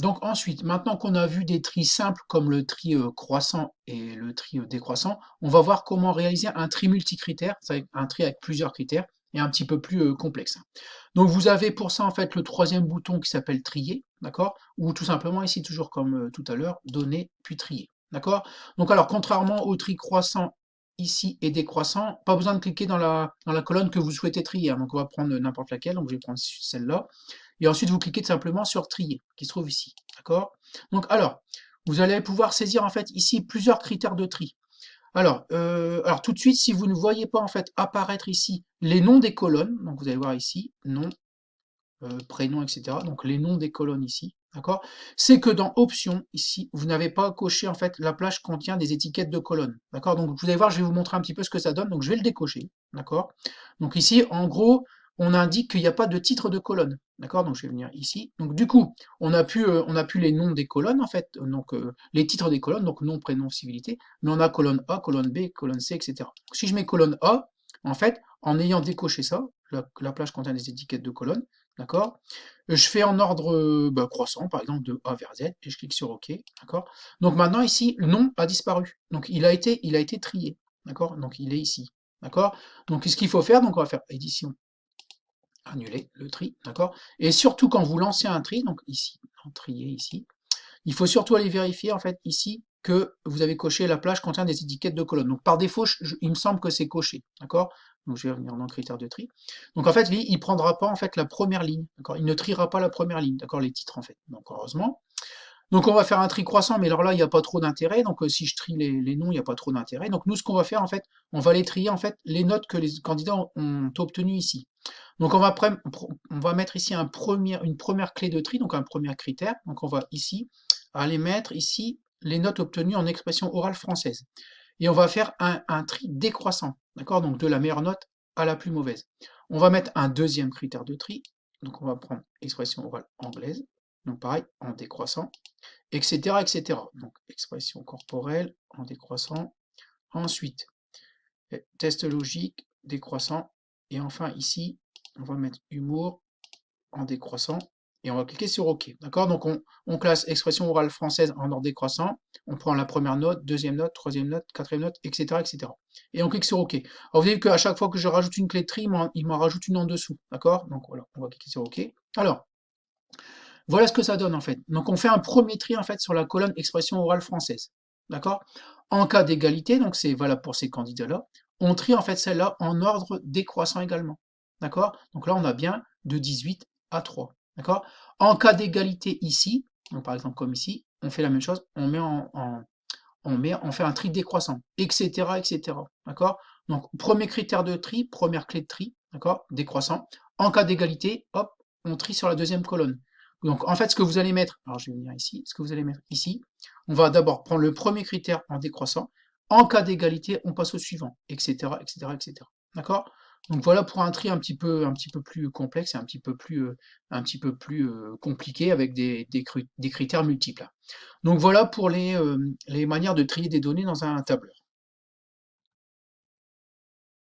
Donc ensuite, maintenant qu'on a vu des tris simples comme le tri croissant et le tri décroissant, on va voir comment réaliser un tri multicritère, c'est un tri avec plusieurs critères et un petit peu plus complexe. Donc vous avez pour ça en fait le troisième bouton qui s'appelle trier, d'accord? Ou tout simplement ici toujours comme tout à l'heure, donner puis trier, d'accord? Donc alors contrairement au tri croissant ici et décroissant, pas besoin de cliquer dans la colonne que vous souhaitez trier, hein. Donc on va prendre n'importe laquelle, donc je vais prendre celle-là. Et ensuite, vous cliquez tout simplement sur trier, qui se trouve ici. D'accord? Donc, alors, vous allez pouvoir saisir en fait ici plusieurs critères de tri. Alors tout de suite, si vous ne voyez pas en fait apparaître ici les noms des colonnes, donc vous allez voir ici, nom, prénom, etc. Donc les noms des colonnes ici, d'accord? C'est que dans Options, ici, vous n'avez pas coché en fait la plage contient des étiquettes de colonnes, d'accord? Donc vous allez voir, je vais vous montrer un petit peu ce que ça donne. Donc je vais le décocher, d'accord? Donc ici, en gros, on indique qu'il n'y a pas de titre de colonne, d'accord? Donc je vais venir ici. Donc du coup, on a pu les noms des colonnes en fait, donc les titres des colonnes, donc nom, prénom, civilité, mais on a colonne A, colonne B, colonne C, etc. Si je mets colonne A, en fait, en ayant décoché ça, la plage contient des étiquettes de colonnes, d'accord? Je fais en ordre croissant, par exemple de A vers Z, et je clique sur OK, d'accord? Donc maintenant ici, le nom a disparu. Donc il a été trié, d'accord? Donc il est ici, d'accord? Donc ce qu'il faut faire, donc on va faire édition, annuler le tri, d'accord? Et surtout quand vous lancez un tri, donc ici, en trier ici, il faut surtout aller vérifier en fait ici que vous avez coché la plage contient des étiquettes de colonnes. Donc par défaut, il me semble que c'est coché, d'accord? Donc je vais revenir dans critères de tri. Donc en fait, lui, il prendra pas en fait la première ligne, d'accord? Il ne triera pas la première ligne, d'accord? Les titres en fait. Donc heureusement. Donc on va faire un tri croissant, mais alors là, il n'y a pas trop d'intérêt. Donc si je trie les noms, il n'y a pas trop d'intérêt. Donc nous, ce qu'on va faire en fait, on va les trier en fait les notes que les candidats ont obtenues ici. Donc on va mettre ici une première clé de tri, donc un premier critère. Donc on va ici aller mettre ici les notes obtenues en expression orale française. Et on va faire un tri décroissant, d'accord? Donc de la meilleure note à la plus mauvaise. On va mettre un deuxième critère de tri. Donc on va prendre expression orale anglaise. Donc pareil, en décroissant, etc., etc. Donc expression corporelle en décroissant. Ensuite, test logique, décroissant. Et enfin ici, on va mettre humour en décroissant et on va cliquer sur OK. D'accord? Donc on classe expression orale française en ordre décroissant, on prend la première note, deuxième note, troisième note, quatrième note, etc. etc. Et on clique sur OK. Alors vous voyez qu'à chaque fois que je rajoute une clé de tri, il m'en rajoute une en dessous. D'accord? Donc voilà, on va cliquer sur OK. Alors, voilà ce que ça donne en fait. Donc on fait un premier tri en fait sur la colonne expression orale française. D'accord? En cas d'égalité, donc c'est valable pour ces candidats-là, on trie en fait celle-là en ordre décroissant également. D'accord? Donc là on a bien de 18 à 3. D'accord? En cas d'égalité ici, donc par exemple comme ici, on fait la même chose, on fait un tri décroissant, etc., etc. D'accord? Donc premier critère de tri, première clé de tri, d'accord? Décroissant. En cas d'égalité, hop, on trie sur la deuxième colonne. Donc en fait, ce que vous allez mettre, alors je vais venir ici, ce que vous allez mettre ici, on va d'abord prendre le premier critère en décroissant. En cas d'égalité, on passe au suivant, etc., etc., etc. D'accord? Donc voilà pour un tri un petit peu plus complexe et un petit peu plus compliqué avec des critères multiples. Donc voilà pour les manières de trier des données dans un tableur.